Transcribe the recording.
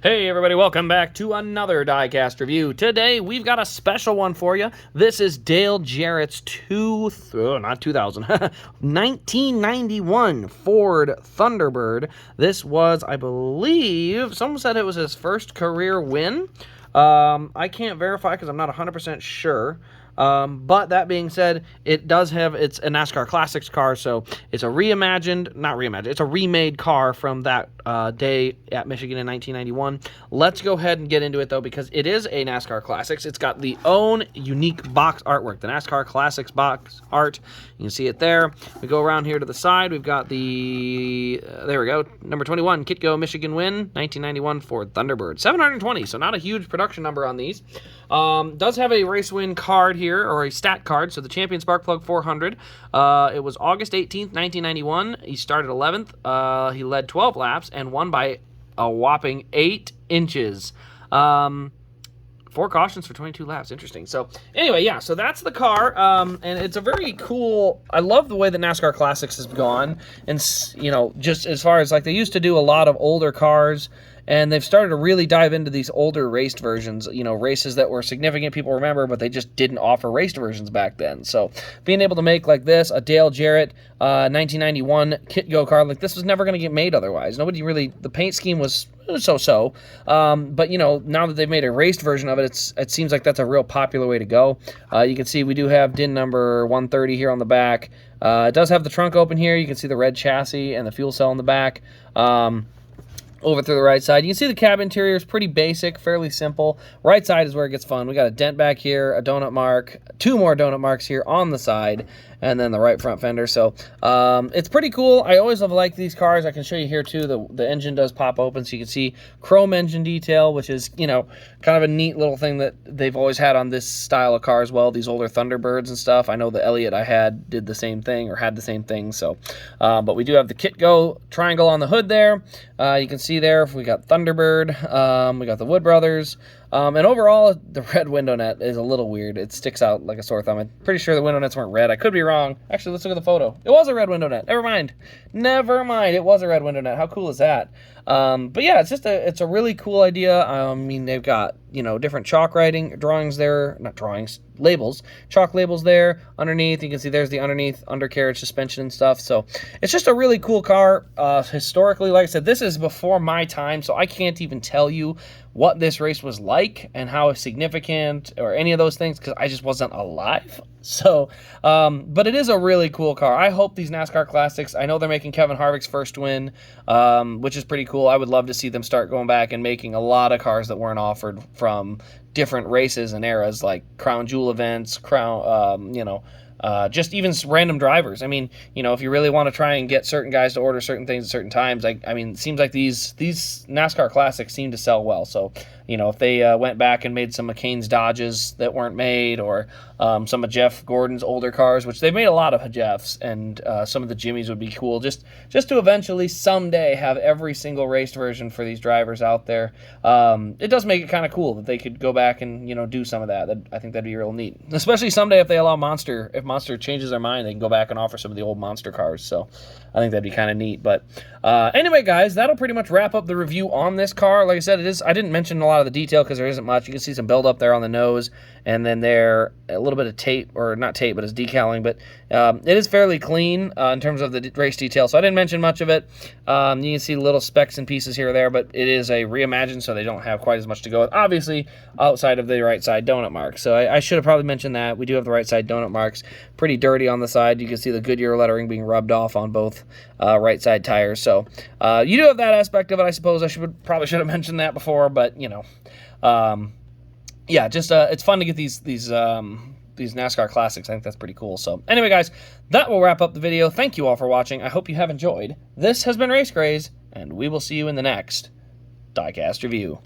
Hey everybody, welcome back to another diecast review. Today we've got a special one for you. This is Dale Jarrett's 1991 Ford Thunderbird. This was, I believe, someone said it was his first career win. I can't verify because I'm not 100% sure. But that being said, it's a NASCAR Classics car, so it's a it's a remade car from that day at Michigan in 1991. Let's go ahead and get into it, though, because it is a NASCAR Classics. It's got the own unique box artwork, the NASCAR Classics box art. You can see it there. We go around here to the side. We've got the, there we go, number 21, Kitco Michigan win, 1991 Ford Thunderbird. 720, so not a huge production number on these. Does have a race win card here, or a stat card, so the Champion Spark Plug 400. It was August 18th, 1991. He started 11th. He led 12 laps and won by a whopping 8 inches. 4 cautions for 22 laps. Interesting. So anyway, yeah, so that's the car, and it's a very cool, I love the way the NASCAR Classics has gone, and, you know, just as far as, like, they used to do a lot of older cars, and they've started to really dive into these older raced versions, you know, races that were significant, people remember, but they just didn't offer raced versions back then. So being able to make, like this, a Dale Jarrett 1991 Kitco car, like this was never going to get made otherwise. Nobody really, the paint scheme was so-so. But, you know, now that they've made a raced version of it, it seems like that's a real popular way to go. You can see we do have DIN number 130 here on the back. It does have the trunk open here. You can see the red chassis and the fuel cell in the back. Over through the right side, you can see the cab interior is pretty basic, fairly simple. Right side is where it gets fun. We got a dent back here, a donut mark, 2 more donut marks here on the side, and then the right front fender. So it's pretty cool. I always have liked these cars. I can show you here too. The engine does pop open, so you can see chrome engine detail, which is, you know, kind of a neat little thing that they've always had on this style of car as well. These older Thunderbirds and stuff. I know the Elliott I had did the same thing, or had the same thing. So, but we do have the Kitco triangle on the hood there. You can see there we got Thunderbird. We got the Wood Brothers. And overall, the red window net is a little weird. It sticks out like a sore thumb. I'm pretty sure the window nets weren't red. I could be wrong. Actually, let's look at the photo. It was a red window net. Never mind. Never mind. It was a red window net. How cool is that? But yeah, it's a really cool idea. I mean, they've got, you know, different chalk drawings there, not drawings, labels, chalk labels there underneath. You can see there's the underneath undercarriage suspension and stuff. So it's just a really cool car. Historically, like I said, this is before my time, so I can't even tell you what this race was like and how significant or any of those things, because I just wasn't alive. So, but it is a really cool car. I hope these NASCAR Classics, I know they're making Kevin Harvick's first win, which is pretty cool. I would love to see them start going back and making a lot of cars that weren't offered from different races and eras, like Crown Jewel events, you know, just even random drivers. I mean, you know, if you really want to try and get certain guys to order certain things at certain times, I mean, it seems like these NASCAR Classics seem to sell well. So, you know, if they went back and made some McCain's Dodges that weren't made, or some of Jeff Gordon's older cars, which they've made a lot of Jeffs, and some of the Jimmys would be cool, just to eventually someday have every single raced version for these drivers out there. It does make it kind of cool that they could go back and, you know, do some of that. I think that'd be real neat, especially someday if they allow Monster, if Monster changes their mind, they can go back and offer some of the old Monster cars. So I think that'd be kind of neat. But anyway, guys, that'll pretty much wrap up the review on this car. Like I said, I didn't mention a lot of the detail because there isn't much. You can see some buildup there on the nose, and then there a little bit of tape, or not tape, but it's decaling. But it is fairly clean in terms of the race detail, so I didn't mention much of it. You can see little specks and pieces here or there, but it is a reimagined, so they don't have quite as much to go with, obviously, outside of the right side donut marks. So I should have probably mentioned that. We do have the right side donut marks, pretty dirty on the side. You can see the Goodyear lettering being rubbed off on both right side tires. So you do have that aspect of it, I suppose. I probably should have mentioned that before, but, you know, yeah, just it's fun to get these NASCAR Classics. I think that's pretty cool. So anyway, guys, that will wrap up the video. Thank you all for watching. I hope you have enjoyed. This has been Race Grays, and we will see you in the next diecast review.